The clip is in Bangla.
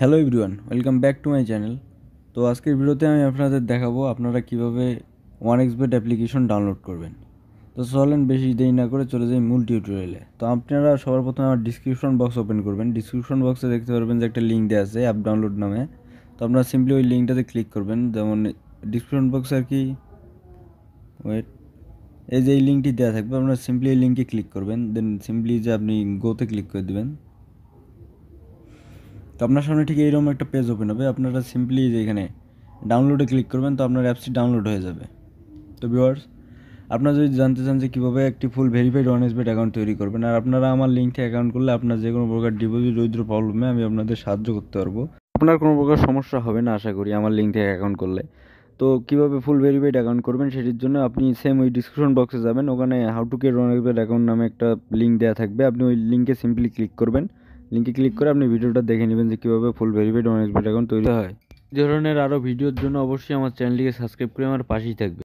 Hello everyone, welcome back to my channel. তো আজকের ভিডিওতে আমি আপনাদের দেখাবো আপনারা কিভাবে 1xbet অ্যাপ্লিকেশন ডাউনলোড করবেন। তো চলেন বেশি দেরি না করে চলে যাই মূল টিউটোরিয়ালে। তো আপনারা সবার প্রথমে আমার ডিসক্রিপশন বক্স ওপেন করবেন। ডিসক্রিপশন বক্সে দেখতে পারবেন যে একটা লিঙ্ক দেওয়া আছে অ্যাপ ডাউনলোড নামে। তো আপনারা সিম্পলি ওই লিঙ্কটাতে ক্লিক করবেন। যেমন ডিসক্রিপশন বক্সে আর কি এই যে এই লিঙ্কটি দেওয়া থাকবে, আপনারা সিম্পলি এই লিঙ্কে ক্লিক করবেন। দেন সিম্পলি যে আপনি গোতে ক্লিক করে দেবেন। তো আপনার সামনে ঠিক এইরকম একটা পেজ ওপেন হবে। আপনারা সিম্পলি যে এখানে ডাউনলোডে ক্লিক করবেন, তো আপনার অ্যাপসটি ডাউনলোড হয়ে যাবে। তো ভিউয়ার্স, আপনারা যদি জানতে চান যে কীভাবে একটি ফুল ভেরিফাইড 1xbet অ্যাকাউন্ট তৈরি করবেন, আর আপনারা আমার লিঙ্ক থেকে অ্যাকাউন্ট করলে আপনার যে কোনো প্রকার ডিপোজিট উইথড্র প্রবলেমে আমি আপনাদের সাহায্য করতে পারবো। আপনার কোনো প্রকার সমস্যা হবে না আশা করি আমার লিঙ্ক থেকে অ্যাকাউন্ট করলে। তো কীভাবে ফুল ভেরিফাইড অ্যাকাউন্ট করবেন সেটির জন্য আপনি সেম ওই ডিসক্রিপশন বক্সে যাবেন, ওখানে how to get 1xbet account নামে একটা লিঙ্ক দেওয়া থাকবে। আপনি ওই লিঙ্কে সিম্পলি ক্লিক করবেন। লিঙ্কে ক্লিক করে আপনি ভিডিওটা দেখে নেবেন যে কীভাবে ফুল ভেরিফাইড 1xbet অ্যাকাউন্ট তৈরি হয়। এই ধরনের আরও ভিডিওর জন্য অবশ্যই আমার চ্যানেলটিকে সাবস্ক্রাইব করে আমার পাশেই থাকবে।